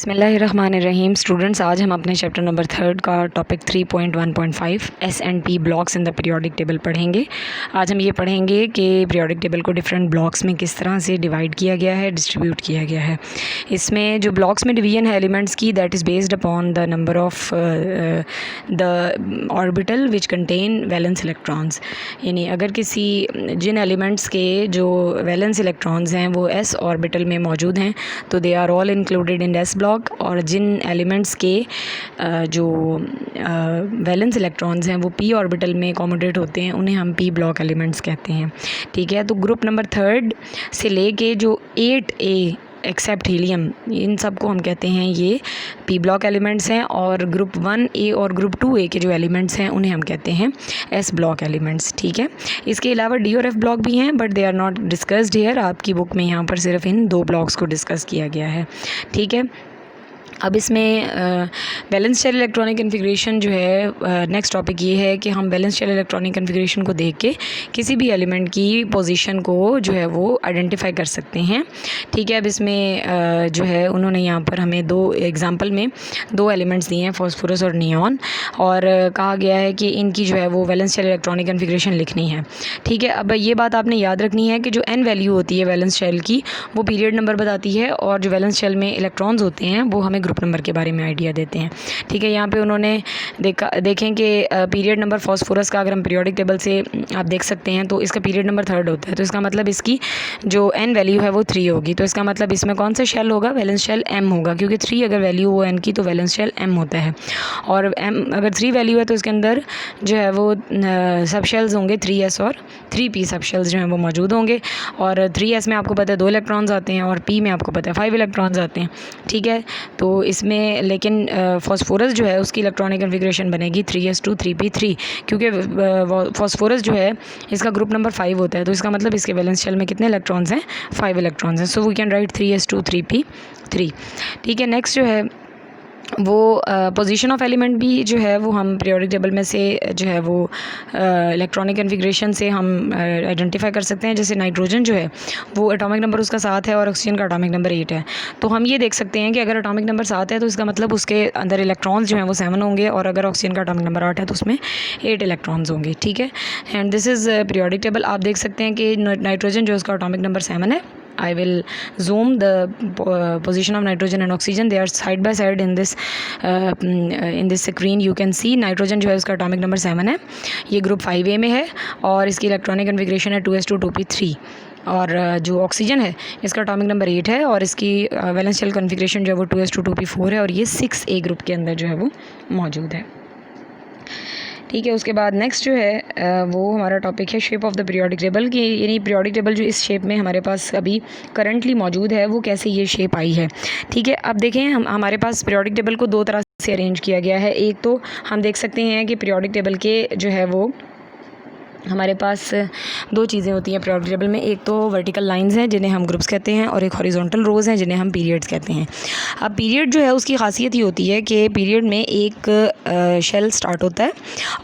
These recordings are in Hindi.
बिस्मिल्लाहिर्रहमानिर्रहीम। स्टूडेंट्स, आज हम अपने चैप्टर नंबर 3 का topic 3.1.5 S and P blocks in the periodic table पढ़ेंगे। आज हम ये पढ़ेंगे कि पीरियोडिक टेबल को डिफरेंट ब्लॉक्स में किस तरह से डिवाइड किया गया है, डिस्ट्रीब्यूट किया गया है। इसमें जो ब्लॉक्स में डिवीजन है एलिमेंट्स की, that is based upon the number of the orbital which contain valence electrons. यानी अगर किसी जिन एलिमेंट्स के जो वैलेंस इलेक्ट्रॉन्स हैं वो एस ऑर्बिटल में मौजूद हैं तो they are all included in s block, और जिन एलिमेंट्स के जो वैलेंस इलेक्ट्रॉन्स हैं वो पी ऑर्बिटल में अकोमोडेट होते हैं उन्हें हम पी ब्लॉक एलिमेंट्स कहते हैं। ठीक है, तो ग्रुप नंबर 3 से लेके जो 8A एक्सेप्ट हीलियम, इन सब को हम कहते हैं ये पी ब्लॉक एलिमेंट्स हैं, और ग्रुप 1A और ग्रुप 2A के जो एलिमेंट्स हैं उन्हें हम कहते हैं एस ब्लॉक एलिमेंट्स। ठीक है, इसके अलावा डी और एफ ब्लॉक भी हैं but they are not discussed here. आपकी बुक में यहाँ पर सिर्फ इन 2 ब्लॉक्स को डिस्कस किया गया है। ठीक है, अब इसमें बैलेंस शेल इलेक्ट्रॉनिक कन्फिग्रेशन जो है, नेक्स्ट टॉपिक ये है कि हम बैलेंस शेल इलेक्ट्रॉनिक कन्फिग्रेशन को देख के किसी भी एलिमेंट की पोजीशन को जो है वो आइडेंटिफाई कर सकते हैं। ठीक है, अब इसमें जो है उन्होंने यहाँ पर हमें 2 एग्जांपल में 2 एलिमेंट्स दिए हैं, फास्फोरस और नियॉन, और कहा गया है कि इनकी जो है वो बैलेंस शेल इलेक्ट्रॉनिक कन्फिग्रेशन लिखनी है। ठीक है, अब ये बात आपने याद रखनी है कि जो एन वैल्यू होती है बैलेंस शेल की वो पीरियड नंबर बताती है, और जो बैलेंस शेल में इलेक्ट्रॉन्स होते हैं वो हमें ग्रुप नंबर के बारे में आइडिया देते हैं। ठीक है, यहाँ पे उन्होंने देखें कि पीरियड नंबर फास्फोरस का अगर हम पीरियोडिक टेबल से आप देख सकते हैं तो इसका पीरियड नंबर 3 होता है, तो इसका मतलब इसकी जो एन वैल्यू है वो 3 होगी। तो इसका मतलब इसमें कौन सा शेल होगा, वैलेंस शेल एम होगा, क्योंकि 3 अगर वैल्यू हो एन की तो वैलेंस शेल एम होता है, और एम अगर 3 वैल्यू है तो इसके अंदर जो है वो सब शेल्स होंगे 3s और 3p सब शेल्स जो हैं वो मौजूद होंगे। और 3s में आपको पता है 2 इलेक्ट्रॉन्स आते हैं, और p में आपको पता है 5 इलेक्ट्रॉन्स आते हैं। ठीक है, तो इसमें लेकिन फास्फोरस जो है उसकी इलेक्ट्रॉनिक कन्फिग्रेशन बनेगी 3s2 3p3, क्योंकि फास्फोरस जो है इसका ग्रुप नंबर 5 होता है, तो इसका मतलब इसके वैलेंस शेल में कितने इलेक्ट्रॉन्स हैं, 5 इलेक्ट्रॉन्स हैं। So we can write 3s2 3p3। ठीक है, नेक्स्ट जो है वो पोजीशन ऑफ एलिमेंट भी जो है वो हम पीरियोडिक टेबल में से जो है वो इलेक्ट्रॉनिक कन्फिग्रेशन से हम आइडेंटिफाई कर सकते हैं। जैसे नाइट्रोजन जो है वो एटॉमिक नंबर उसका 7 है और ऑक्सीजन का एटॉमिक नंबर 8 है, तो हम ये देख सकते हैं कि अगर एटॉमिक नंबर 7 है तो इसका मतलब उसके अंदर इलेक्ट्रॉन्स जो हैं वो 7 होंगे, और अगर ऑक्सीजन का एटॉमिक नंबर 8 है तो उसमें 8 इलेक्ट्रॉन्स होंगे। ठीक है, and this is periodic table. आप देख सकते हैं कि नाइट्रोजन जो है उसका एटॉमिक नंबर 7 है। I will zoom the position of nitrogen and oxygen. They are side by side in this screen. You can see nitrogen जो है उसका atomic number 7 है, ये ग्रुप 5A में है, और इसकी इलेक्ट्रॉनिक कन्फिग्रेशन है 2s2 2p3। और जो ऑक्सीजन है इसका एटॉमिक नंबर 8 है, और इसकी वैलेंस शेल कन्फिग्रेशन जो है वो 2s2 2p4 है, और ये 6A ग्रुप के अंदर जो है वो मौजूद है। ठीक है, उसके बाद नेक्स्ट जो है वो हमारा टॉपिक है shape of the periodic table की, यानी पीरियोडिक टेबल जो इस शेप में हमारे पास अभी करंटली मौजूद है वो कैसे ये शेप आई है। ठीक है, अब देखें हमारे पास पीरियोडिक टेबल को 2 तरह से अरेंज किया गया है। एक तो हम देख सकते हैं कि पीरियोडिक टेबल के जो है वो हमारे पास 2 चीज़ें होती हैं पीरियोडिक टेबल में। एक तो वर्टिकल लाइंस हैं जिन्हें हम ग्रुप्स कहते हैं, और एक हॉरिजॉन्टल रोज़ हैं जिन्हें हम पीरियड्स कहते हैं। अब पीरियड जो है उसकी खासियत ये होती है कि पीरियड में एक शेल स्टार्ट होता है,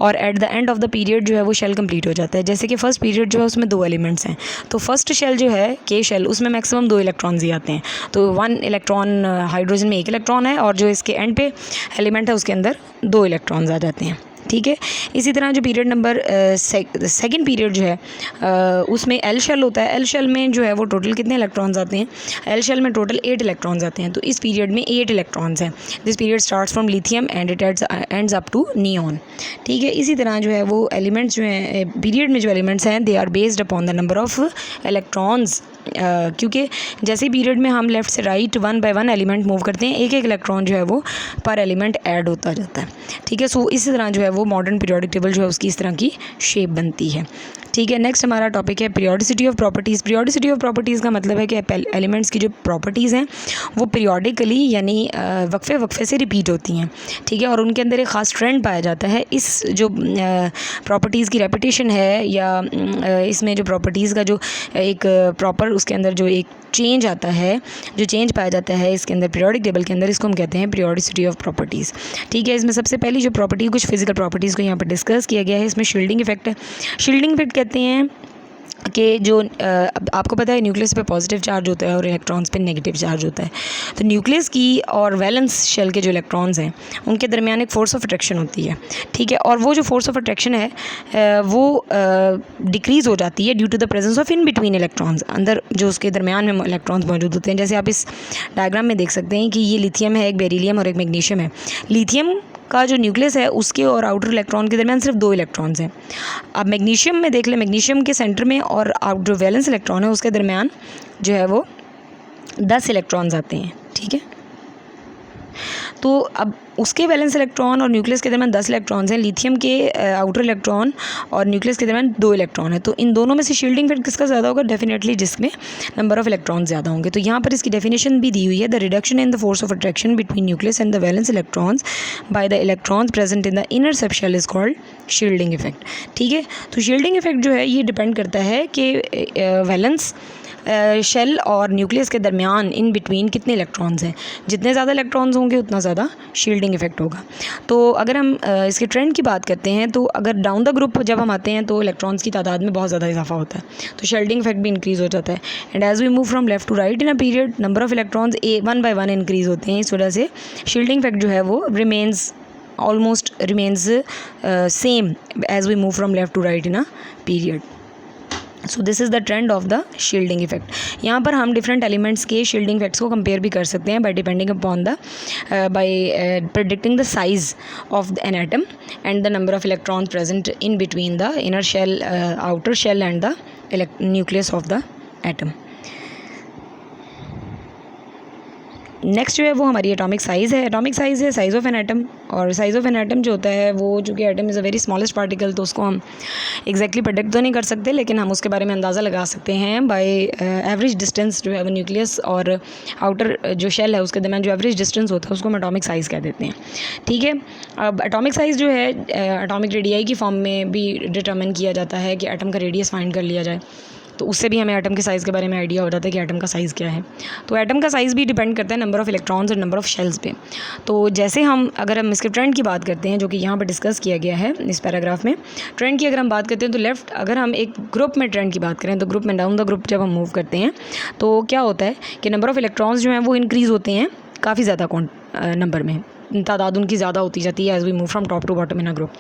और at the end of the period जो है वो शेल कंप्लीट हो जाता है। जैसे कि फर्स्ट पीरियड जो है उसमें 2 एलिमेंट्स हैं, तो फर्स्ट शेल जो है के शेल उसमें मैक्सिमम 2 इलेक्ट्रॉन्स ही आते हैं, तो 1 इलेक्ट्रॉन हाइड्रोजन में 1 इलेक्ट्रॉन है, और जो इसके एंड पे एलिमेंट है उसके अंदर 2 इलेक्ट्रॉन्स आ जाते हैं। ठीक है, इसी तरह जो पीरियड नंबर सेकंड पीरियड जो है उसमें एल शेल होता है। एल शेल में जो है वो टोटल कितने इलेक्ट्रॉन्स आते हैं, एल शेल में टोटल 8 इलेक्ट्रॉन्स आते हैं, तो इस पीरियड में 8 इलेक्ट्रॉन्स हैं। This period starts from lithium and it ends up to neon. ठीक है, इसी तरह जो है वो एलिमेंट्स जो हैं पीरियड में जो एलिमेंट्स हैं they are based upon the number of electrons, क्योंकि जैसे पीरियड में हम लेफ़्ट से राइट 1 बाय 1 एलिमेंट मूव करते हैं, एक एक इलेक्ट्रॉन जो है वो पर एलिमेंट ऐड होता जाता है। ठीक है, सो इसी तरह जो है वो मॉडर्न पीरियोडिक टेबल जो है उसकी इस तरह की शेप बनती है। ठीक है, नेक्स्ट हमारा टॉपिक है periodicity of properties. Periodicity of properties का मतलब है कि एलिमेंट्स की जो प्रॉपर्टीज़ हैं वो पीरियोडिकली यानी वक्फे से रिपीट होती हैं। ठीक है, और उनके अंदर एक ख़ास ट्रेंड पाया जाता है। इस जो प्रॉपर्टीज़ की रेपिटेशन है, या इसमें जो प्रॉपर्टीज़ का जो एक प्रॉपर उसके अंदर जो एक चेंज आता है, जो चेंज पाया जाता है इसके अंदर पीरियोडिक टेबल के अंदर, इसको हम कहते हैं पीरियोडिसिटी ऑफ प्रॉपर्टीज़। ठीक है, इसमें सबसे पहली जो प्रॉपर्टी कुछ फिजिकल प्रॉपर्टीज़ को यहाँ पर डिस्कस किया गया है, इसमें शील्डिंग इफेक्ट है। शील्डिंग इफेक्ट कहते हैं कि जो अब आपको पता है न्यूक्लियस पे पॉजिटिव चार्ज होता है और इलेक्ट्रॉन्स पे नेगेटिव चार्ज होता है। तो न्यूक्लियस की और वैलेंस शेल के जो इलेक्ट्रॉन्स हैं उनके दरमियान एक फ़ोर्स ऑफ अट्रैक्शन होती है, ठीक है। और वो जो फोर्स ऑफ अट्रैक्शन है वो डिक्रीज़ हो जाती है due to the presence of in between electrons, अंदर जो उसके दरमियान में इलेक्ट्रॉन्स मौजूद होते हैं। जैसे आप इस डायग्राम में देख सकते हैं कि ये लिथियम है, एक बेरिलियम और एक मैग्नीशियम है। लिथियम का जो न्यूक्लियस है उसके और आउटर इलेक्ट्रॉन के दरमियान सिर्फ 2 इलेक्ट्रॉन्स हैं। अब मैग्नीशियम में देख लें, मैग्नीशियम के सेंटर में और जो वैलेंस इलेक्ट्रॉन है उसके दरमियान जो है वो 10 इलेक्ट्रॉन्स आते हैं, ठीक है। तो अब उसके वैलेंस इलेक्ट्रॉन और न्यूक्लियस के दरमियान 10 इलेक्ट्रॉन्स हैं। लिथियम के आउटर इलेक्ट्रॉन और न्यूक्लियस के दरमियान 2 इलेक्ट्रॉन है। तो इन दोनों में से शील्डिंग इफेक्ट किसका ज़्यादा होगा? डेफिनेटली जिसमें नंबर ऑफ इलेक्ट्रॉन ज़्यादा होंगे। तो यहाँ पर इसकी डेफिनेशन भी दी हुई है, the reduction in the force of attraction between nucleus and the valence electrons by the electrons present in the inner subshell is called shielding effect, ठीक है। तो शील्डिंग इफेक्ट जो है ये डिपेंड करता है कि वैलेंस शेल और न्यूक्लियस के दरमियान इन बिटवीन कितने इलेक्ट्रॉन्स हैं। जितने ज़्यादा इलेक्ट्रॉन्स होंगे उतना ज़्यादा शील्डिंग इफेक्ट होगा। तो अगर हम इसके ट्रेंड की बात करते हैं तो अगर डाउन द ग्रुप जब हम आते हैं तो इलेक्ट्रॉन्स की तादाद में बहुत ज़्यादा इजाफा होता है, तो शील्डिंग इफेक्ट भी इंक्रीज़ हो जाता है। And as we move from left to right in a period, number of electrons 1 by 1 increase होते हैं। इस वजह से शील्डिंग इफेक्ट जो है वो almost remains same as we move from left to right in a period. So this is the trend of the shielding effect. यहाँ पर हम डिफरेंट एलिमेंट्स के शील्डिंग इफेक्ट्स को कंपेयर भी कर सकते हैं by depending upon the predicting the size of an atom and the number of electrons present in between the inner shell, outer shell and the nucleus of the atom. Next जो है वो हमारी एटॉमिक साइज़ है। एटॉमिक साइज़ है साइज़ ऑफ एन एटम, और साइज़ ऑफ एन एटम जो होता है वो चूँकि atom is a very smallest particle, तो उसको हम एग्जैक्टली प्रेडिक्ट तो नहीं कर सकते, लेकिन हम उसके बारे में अंदाज़ा लगा सकते हैं बाय एवरेज डिस्टेंस जो है वो न्यूक्लियस और आउटर जो शेल है उसके दरमियान जो एवरेज डिस्टेंस होता है उसको हम एटॉमिक साइज़ कह देते हैं, ठीक है। अब एटॉमिक साइज़ जो है एटॉमिक रेडियाई की फॉर्म में भी डिटर्मिन किया जाता है कि एटम का रेडियस फाइंड कर लिया जाए, तो उससे भी हमें एटम के साइज़ के बारे में आइडिया हो जाता है कि एटम का साइज़ क्या है। तो एटम का साइज़ भी डिपेंड करता है नंबर ऑफ़ इलेक्ट्रॉन्स और नंबर ऑफ़ शेल्स पे। तो जैसे अगर हम इसके ट्रेंड की बात करते हैं जो कि यहाँ पर डिस्कस किया गया है इस पैराग्राफ में, ट्रेंड की अगर हम बात करते हैं तो लेफ़्ट, अगर हम एक ग्रुप में ट्रेंड की बात करें तो ग्रुप में डाउन द ग्रुप जब हम मूव करते हैं तो क्या होता है कि नंबर ऑफ़ इलेक्ट्रॉन्स जो हैं वो इंक्रीज़ होते हैं काफ़ी ज़्यादा नंबर में, तादाद उनकी ज़्यादा होती जाती है as we move from top to bottom in a group.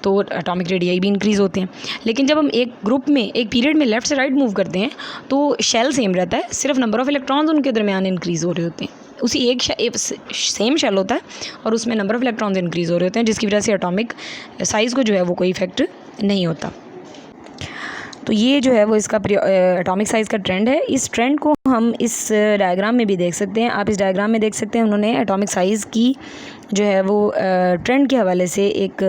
तो एटॉमिक रेडियाई भी इंक्रीज़ होते हैं। लेकिन जब हम एक ग्रुप में एक पीरियड में लेफ़्ट से राइट मूव करते हैं तो शेल सेम रहता है, सिर्फ नंबर ऑफ़ इलेक्ट्रॉन्स उनके दरमियान इंक्रीज़ हो रहे होते हैं। उसी एक सेम शेल होता है और उसमें नंबर ऑफ़ इलेक्ट्रॉन्स इंक्रीज़ हो रहे होते हैं, जिसकी वजह से एटॉमिक साइज़ को जो है वो कोई इफेक्ट नहीं होता। तो ये जो है वो इसका एटॉमिक साइज़ का ट्रेंड है। इस ट्रेंड को हम इस डायग्राम में भी देख सकते हैं। आप इस डायग्राम में देख सकते हैं उन्होंने एटॉमिक साइज़ की जो है वो ट्रेंड के हवाले से एक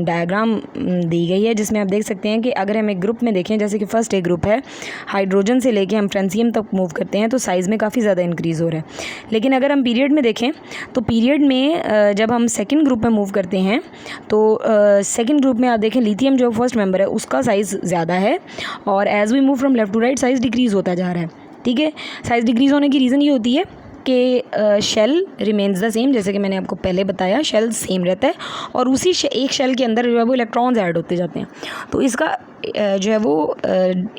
डायग्राम दी गई है, जिसमें आप देख सकते हैं कि अगर हम एक ग्रुप में देखें, जैसे कि फर्स्ट एक ग्रुप है, हाइड्रोजन से लेके हम फ्रांसियम तक मूव करते हैं तो साइज़ में काफ़ी ज़्यादा इंक्रीज़ हो रहा है। लेकिन अगर हम पीरियड में देखें तो पीरियड में जब हम सेकेंड ग्रुप में मूव करते हैं तो सेकेंड ग्रुप में आप देखें लिथियम जो फर्स्ट मेंबर है उसका साइज़ ज़्यादा है, और as we move from left to right size decrease होता जा रहा है, ठीक है। साइज़ डिक्रीज़ होने की रीज़न ये होती है कि शेल रिमेन्स द सेम, जैसे कि मैंने आपको पहले बताया शेल सेम रहता है और उसी एक शेल के अंदर जो है वो इलेक्ट्रॉन्स ऐड होते जाते हैं। तो इसका जो है वो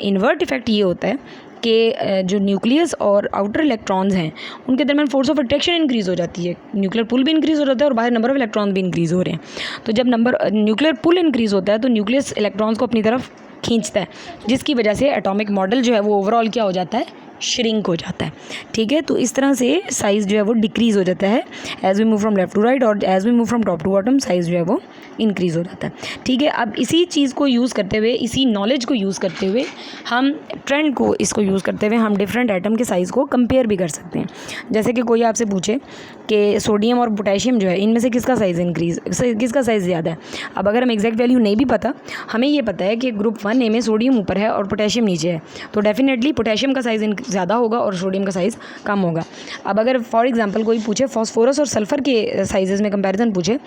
इन्वर्ट इफेक्ट ये होता है कि जो न्यूक्लियस और आउटर इलेक्ट्रॉन्स हैं उनके दरमियान फोर्स ऑफ अट्रैक्शन इंक्रीज़ हो जाती है, न्यूक्लियर पुल भी इंक्रीज़ हो जाता है और बाहर नंबर ऑफ इलेक्ट्रॉन भी इंक्रीज़ हो रहे हैं। तो जब न्यूक्लियर पुल इंक्रीज़ होता है तो न्यूक्लियस इलेक्ट्रॉन्स को अपनी तरफ खींचता है, जिसकी वजह से एटॉमिक मॉडल जो है वो ओवरऑल क्या हो जाता है, श्रिंक हो जाता है, ठीक है। तो इस तरह से साइज़ जो है वो डिक्रीज़ हो जाता है as we move from left to right, और as we move from top to bottom size जो है वो इंक्रीज़ हो जाता है, ठीक है। अब इसी चीज़ को यूज़ करते हुए, इसी नॉलेज को यूज़ करते हुए, हम ट्रेंड को इसको यूज़ करते हुए हम डिफरेंट एटम के साइज़ को कंपेयर भी कर सकते हैं। जैसे कि कोई आपसे पूछे कि सोडियम और पोटेशियम जो है इनमें से किसका साइज़ ज़्यादा है। अब अगर हम एग्जैक्ट वैल्यू नहीं भी पता, हमें ये पता है कि ग्रुप 1A में सोडियम ऊपर है और पोटेशियम नीचे है, तो डेफिनेटली पोटेशियम का साइज़ ज़्यादा होगा और सोडियम का साइज़ कम होगा। अब अगर फॉर एग्जांपल कोई पूछे फॉस्फोरस और सल्फ़र के साइज़ में कंपैरिजन पूछे,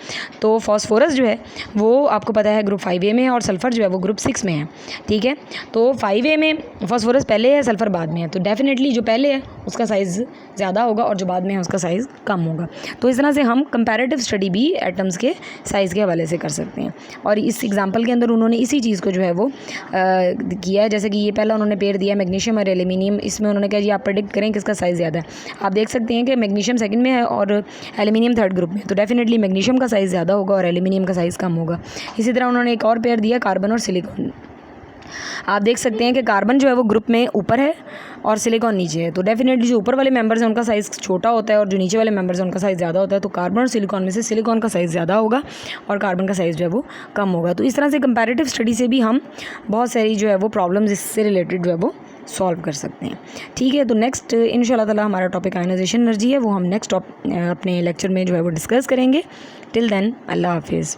तो फॉस्फोरस जो है है वो आपको पता है ग्रुप 5A में है और सल्फ़र जो है वो ग्रुप 6 में है, ठीक है। तो 5A में फॉस्फोरस पहले है, सल्फ़र बाद में है, तो डेफिनेटली जो पहले है उसका साइज़ ज़्यादा होगा और जो बाद में है उसका साइज़ कम होगा। तो इस तरह से हम कंपैरेटिव स्टडी भी एटम्स के साइज़ के हवाले से कर सकते हैं। और इस एग्जांपल के अंदर उन्होंने इसी चीज़ को जो है वो किया है। जैसे कि ये पहला उन्होंने पेयर दिया मैग्नीशियम और एल्यूमिनियम, इसमें उन्होंने कहा जी आप प्रेडिक्ट करें किसका साइज़ ज़्यादा है। आप देख सकते हैं कि मैग्नीशियम सेकंड में है और एल्यूमिनियम थर्ड ग्रुप में, तो डेफिनेटली मैग्नीशियम का साइज़ ज़्यादा होगा और एल्यूमिनियम का साइज़ कम होगा। इसी तरह उन्होंने एक और पेयर दिया कार्बन और सिलिकॉन। आप देख सकते हैं कि कार्बन जो है वो ग्रुप में ऊपर है और सिलिकॉन नीचे है, तो डेफिनेटली जो ऊपर वाले मेंबर्स हैं उनका साइज़ छोटा होता है और जो नीचे वाले मेंबर्स हैं उनका साइज़ ज़्यादा होता है। तो कार्बन और सिलिकॉन में से सिलिकॉन का साइज़ ज़्यादा होगा और कार्बन का साइज़ जो है वो कम होगा। तो इस तरह से कंपैरेटिव स्टडी से भी हम बहुत सारी जो है वो प्रॉब्लम्स इससे रिलेटेड जो है वो सॉल्व कर सकते हैं, ठीक है। तो नेक्स्ट इंशाल्लाह ताला हमारा टॉपिक आयनाइजेशन एनर्जी है, वो हम नेक्स्ट अपने लेक्चर में जो है वो डिस्कस करेंगे। टिल देन अल्लाह हाफिज़।